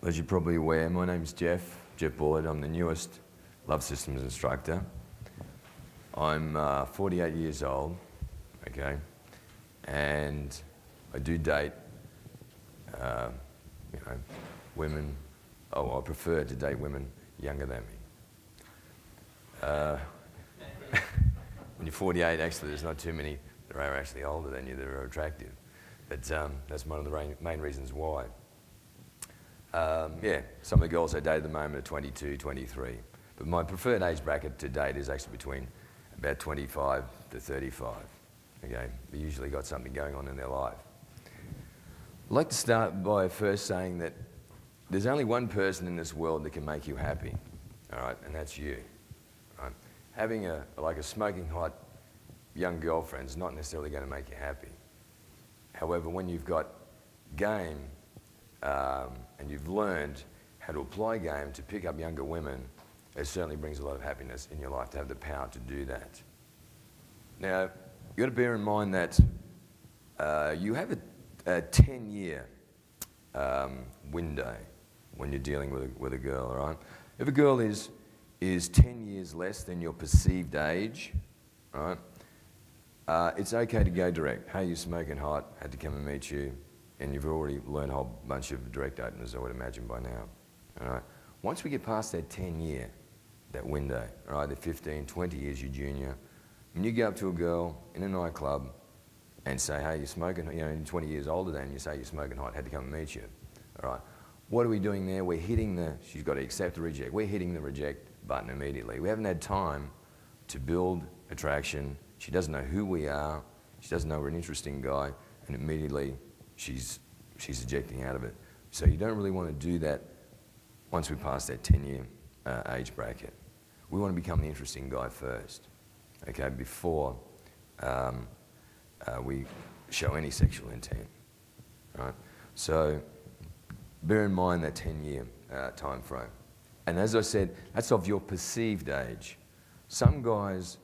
As you're probably aware, my name's Jeff Bullard. I'm the newest Love Systems instructor. I'm 48 years old, okay, and I do date, women. Oh, I prefer to date women younger than me. When you're 48, actually, there's not too many that are actually older than you that are attractive. But that's one of the main reasons why. Yeah, some of the girls I date at the moment are 22, 23. But my preferred age bracket to date is actually between about 25 to 35. Okay, they usually got something going on in their life. I'd like to start by first saying that there's only one person in this world that can make you happy, all right, and that's you. Right? Having a smoking hot young girlfriend is not necessarily going to make you happy. However, when you've got game and you've learned how to apply game to pick up younger women, it certainly brings a lot of happiness in your life to have the power to do that. Now, you've got to bear in mind that you have a 10-year window when you're dealing with a girl, all right? If a girl is 10 years less than your perceived age, all right, it's okay to go direct. Hey, you're smoking hot, had to come and meet you, and you've already learned a whole bunch of direct openers, I would imagine, by now, all right? Once we get past that 10-year, that window, all right, the 15, 20 years you're junior, when you go up to a girl in a nightclub and say, hey, you're smoking, you know, you're 20 years older than you, say you're smoking hot, had to come and meet you, all right? What are we doing there? We're hitting she's got to accept or reject. We're hitting the reject button immediately. We haven't had time to build attraction. She doesn't know who we are. She doesn't know we're an interesting guy, and immediately she's ejecting out of it. So you don't really want to do that once we pass that 10-year age bracket. We want to become the interesting guy first, okay, before we show any sexual intent, right? So bear in mind that 10-year time frame. And as I said, that's of your perceived age. Some guys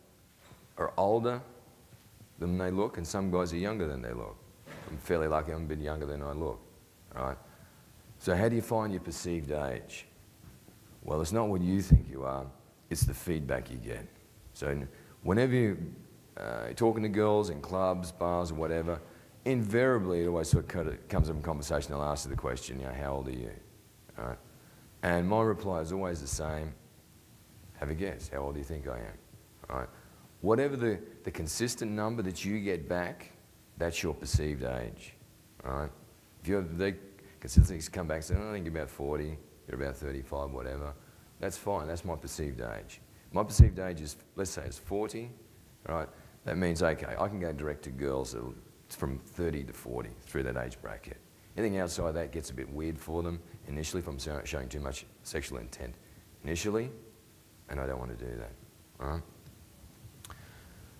are older than they look, and some guys are younger than they look. I'm fairly lucky I'm a bit younger than I look, right? So how do you find your perceived age? Well, it's not what you think you are, it's the feedback you get. So whenever you're talking to girls in clubs, bars, or whatever, invariably it always sort of comes up in conversation. They'll ask you the question, you know, how old are you? All right? And my reply is always the same. Have a guess. How old do you think I am? All right? Whatever the consistent number that you get back, that's your perceived age. All right? If they consistently come back and say, I think you're about 40, you're about 35, whatever, that's fine. That's my perceived age. My perceived age is, let's say it's 40. All right? That means, okay, I can go direct to girls from 30 to 40 through that age bracket. Anything outside that gets a bit weird for them initially if I'm showing too much sexual intent initially, and I don't want to do that. All right?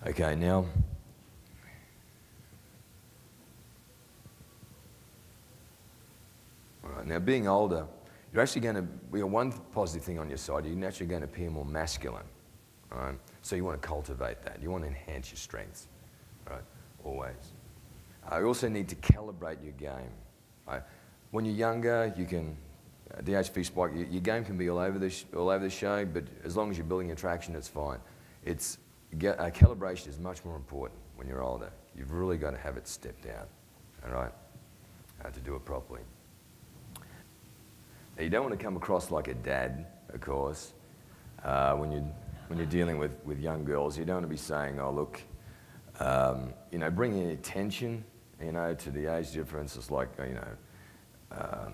Okay, now, all right, now being older, you're actually going to, one positive thing on your side, you're naturally going to appear more masculine. All right? So you want to cultivate that. You want to enhance your strengths, right? Always. You also need to calibrate your game. Right? When you're younger, you can, DHP spike, your game can be all over the show, but as long as you're building attraction, it's fine. Calibration is much more important when you're older. You've really got to have it stepped out, all right, to do it properly. Now, you don't want to come across like a dad, of course, when you're dealing with young girls. You don't want to be saying, oh, look, you know, bringing attention, you know, to the age differences, like, you know,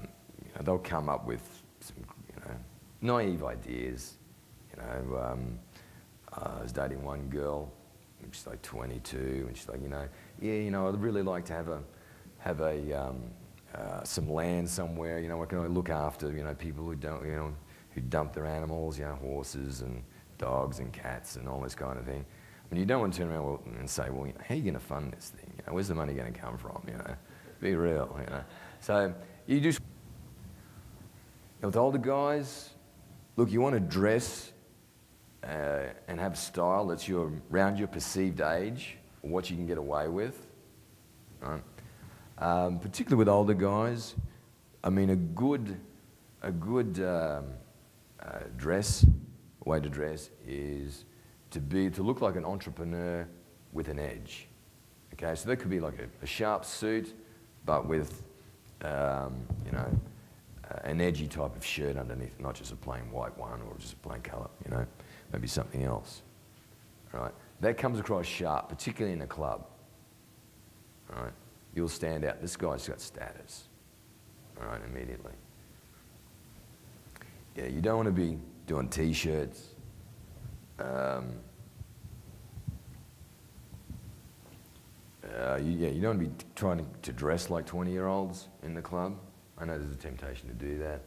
they'll come up with some, you know, naive ideas. You know, I was dating one girl, she's like 22, and she's like, you know, yeah, you know, I'd really like to have some land somewhere. You know, I can look after, you know, people who don't, you know, who dump their animals, you know, horses and dogs and cats and all this kind of thing. I mean, you don't want to turn around and say, well, you know, how are you going to fund this thing? You know, where's the money going to come from? You know, be real. You know, so you just with older guys, look, you want to dress and have style that's around your perceived age, or what you can get away with. Right? Particularly with older guys, I mean, a a good way to dress is to look like an entrepreneur with an edge. Okay, so that could be like a sharp suit, but with you know, an edgy type of shirt underneath, not just a plain white one or just a plain colour. You know, maybe something else. Right, that comes across sharp, particularly in a club. Right, you'll stand out. This guy's got status. All right, immediately. Yeah, you don't want to be doing t-shirts. You don't want to be trying to dress like 20-year-olds in the club. I know there's a temptation to do that.